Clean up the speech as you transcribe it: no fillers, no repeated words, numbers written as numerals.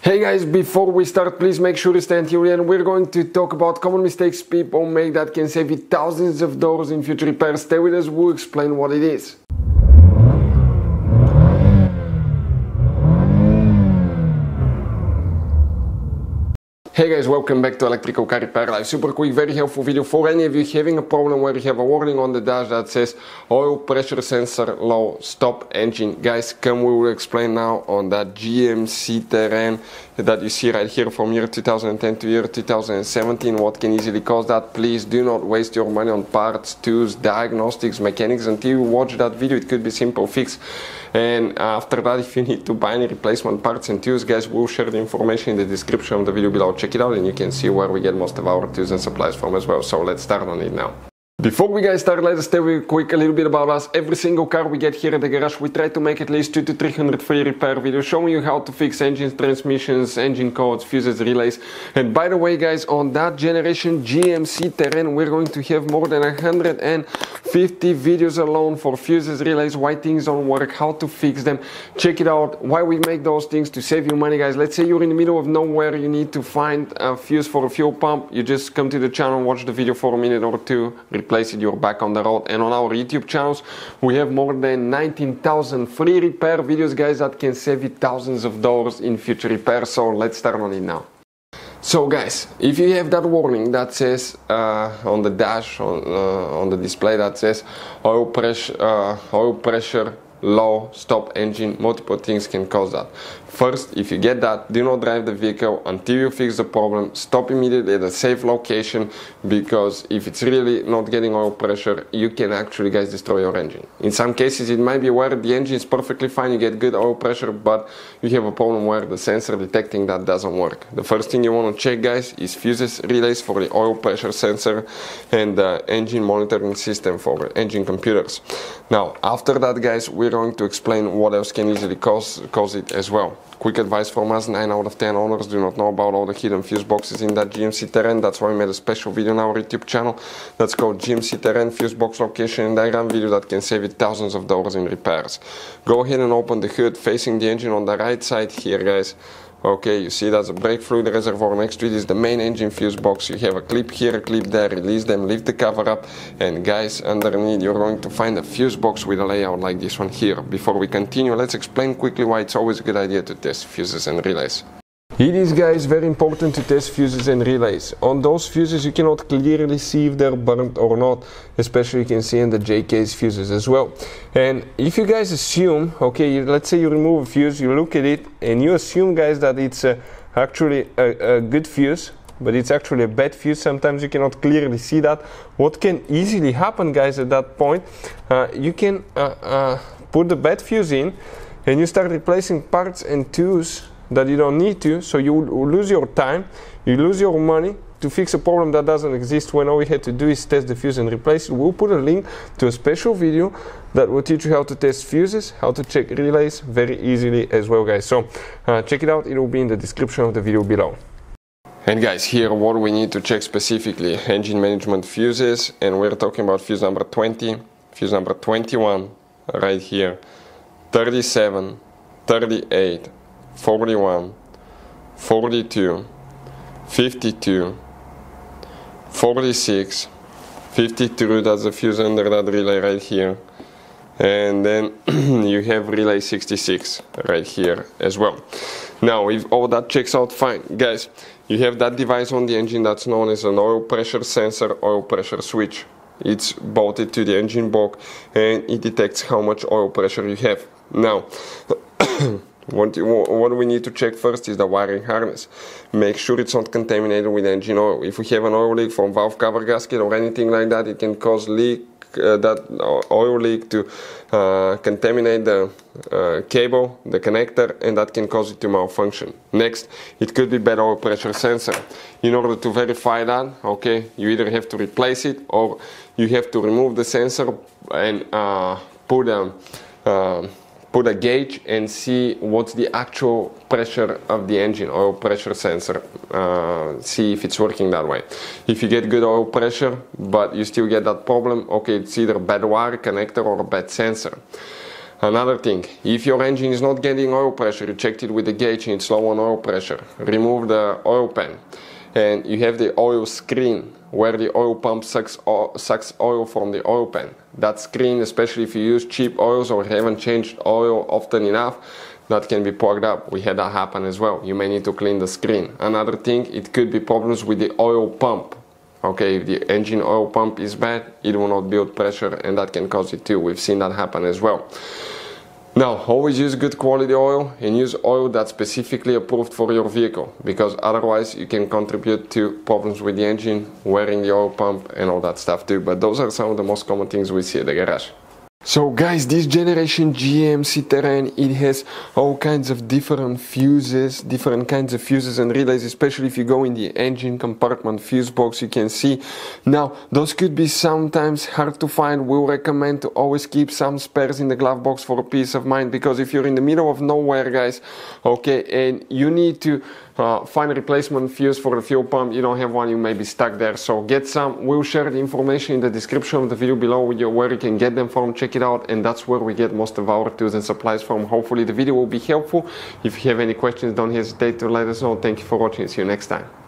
Hey guys, before we start, please make sure to stay until the end. We're going to talk about common mistakes people make that can save you thousands of dollars in future repairs. Stay with us, we'll explain what it is. Hey guys, welcome back to Electrical Car Repair Live. Super quick, very helpful video for any of you having a problem where you have a warning on the dash that says oil pressure sensor low, stop engine. Guys, we will explain now on that GMC Terrain that you see right here from year 2010 to year 2017 what can easily cause that. Please do not waste your money on parts, tools, diagnostics, mechanics until you watch that video. It could be simple fix. And after that, if you need to buy any replacement parts and tools, guys, we'll share the information in the description of the video below. Check it out and you can see where we get most of our tools and supplies from as well. So let's start on it now. Before we guys start, let us tell you quick a little bit about us. Every single car we get here at the garage, we try to make at least 200 to 300 free repair videos showing you how to fix engines, transmissions, engine codes, fuses, relays. And by the way guys, on that generation GMC Terrain, we're going to have more than 150 videos alone for fuses, relays, why things don't work, how to fix them. Check it out, why we make those things to save you money, guys. Let's say you're in the middle of nowhere, you need to find a fuse for a fuel pump. You just come to the channel, watch the video for a minute or two, replace it, you're back on the road. And on our YouTube channels we have more than 19,000 free repair videos, guys, that can save you thousands of dollars in future repairs. So let's start on it now. So guys, if you have that warning that says on the dash, on the display that says oil pressure low, stop engine, multiple things can cause that. First, if you get that, do not drive the vehicle until you fix the problem. Stop immediately at a safe location, because if it's really not getting oil pressure, you can actually, guys, destroy your engine. In some cases it might be where the engine is perfectly fine, you get good oil pressure, but you have a problem where the sensor detecting that doesn't work. The first thing you want to check, guys, is fuses, relays for the oil pressure sensor and the engine monitoring system for engine computers. Now after that, guys, we're going to explain what else can easily cause it as well. Quick advice from us, 9 out of 10 owners do not know about all the hidden fuse boxes in that GMC Terrain. That's why we made a special video on our YouTube channel that's called GMC Terrain Fuse Box Location and Diagram video that can save you thousands of dollars in repairs. Go ahead and open the hood facing the engine on the right side here, guys. Okay, you see that's a brake fluid reservoir. Next to it is the main engine fuse box. You have a clip here, a clip there. Release them, lift the cover up, and guys, underneath you're going to find a fuse box with a layout like this one here. Before we continue, let's explain quickly why it's always a good idea to test fuses and relays. It is, guys, very important to test fuses and relays. On those fuses you cannot clearly see if they're burnt or not, especially you can see in the J-case fuses as well. And if you guys assume, okay, let's say you remove a fuse, you look at it and you assume, guys, that it's actually a good fuse, but it's actually a bad fuse. Sometimes you cannot clearly see that. What can easily happen, guys, at that point, you can put the bad fuse in and you start replacing parts and tools that you don't need to, so you lose your time, you lose your money to fix a problem that doesn't exist, when all you had to do is test the fuse and replace it. We'll put a link to a special video that will teach you how to test fuses, how to check relays very easily as well, guys. So check it out, it will be in the description of the video below. And guys, here what we need to check specifically: engine management fuses, and we're talking about fuse number 20, fuse number 21 right here, 37, 38, 41, 42, 52, 46, 52, that's the fuse under that relay right here, and then you have relay 66 right here as well. Now if all that checks out fine, guys, you have that device on the engine that's known as an oil pressure sensor, oil pressure switch. It's bolted to the engine block and it detects how much oil pressure you have. Now what we need to check first is the wiring harness. Make sure it's not contaminated with engine oil. If we have an oil leak from valve cover gasket or anything like that, it can cause that oil leak to contaminate the cable, the connector, and that can cause it to malfunction. Next, it could be bad oil pressure sensor. In order to verify that, okay, you either have to replace it or you have to remove the sensor and put a gauge and see what's the actual pressure of the engine, oil pressure sensor, see if it's working that way. If you get good oil pressure but you still get that problem, okay, it's either bad wire connector or a bad sensor. Another thing, if your engine is not getting oil pressure, you checked it with the gauge and it's low on oil pressure, remove the oil pan. And you have the oil screen where the oil pump sucks oil from the oil pan. That screen, especially if you use cheap oils or haven't changed oil often enough, that can be plugged up. We had that happen as well. You may need to clean the screen. Another thing, it could be problems with the oil pump. Okay, if the engine oil pump is bad, it will not build pressure and that can cause it too. We've seen that happen as well. Now, always use good quality oil and use oil that's specifically approved for your vehicle, because otherwise you can contribute to problems with the engine, wearing the oil pump and all that stuff too. But those are some of the most common things we see at the garage. So guys, this generation GMC Terrain, it has all kinds of different kinds of fuses and relays, especially if you go in the engine compartment fuse box, you can see. Now, those could be sometimes hard to find. We'll recommend to always keep some spares in the glove box for peace of mind, because if you're in the middle of nowhere, guys, okay, and you need to find a replacement fuse for the fuel pump, you don't have one, you may be stuck there. So get some. We'll share the information in the description of the video below with you where you can get them from. Check it out, and that's where we get most of our tools and supplies from. Hopefully the video will be helpful. If you have any questions, don't hesitate to let us know. Thank you for watching. See you next time.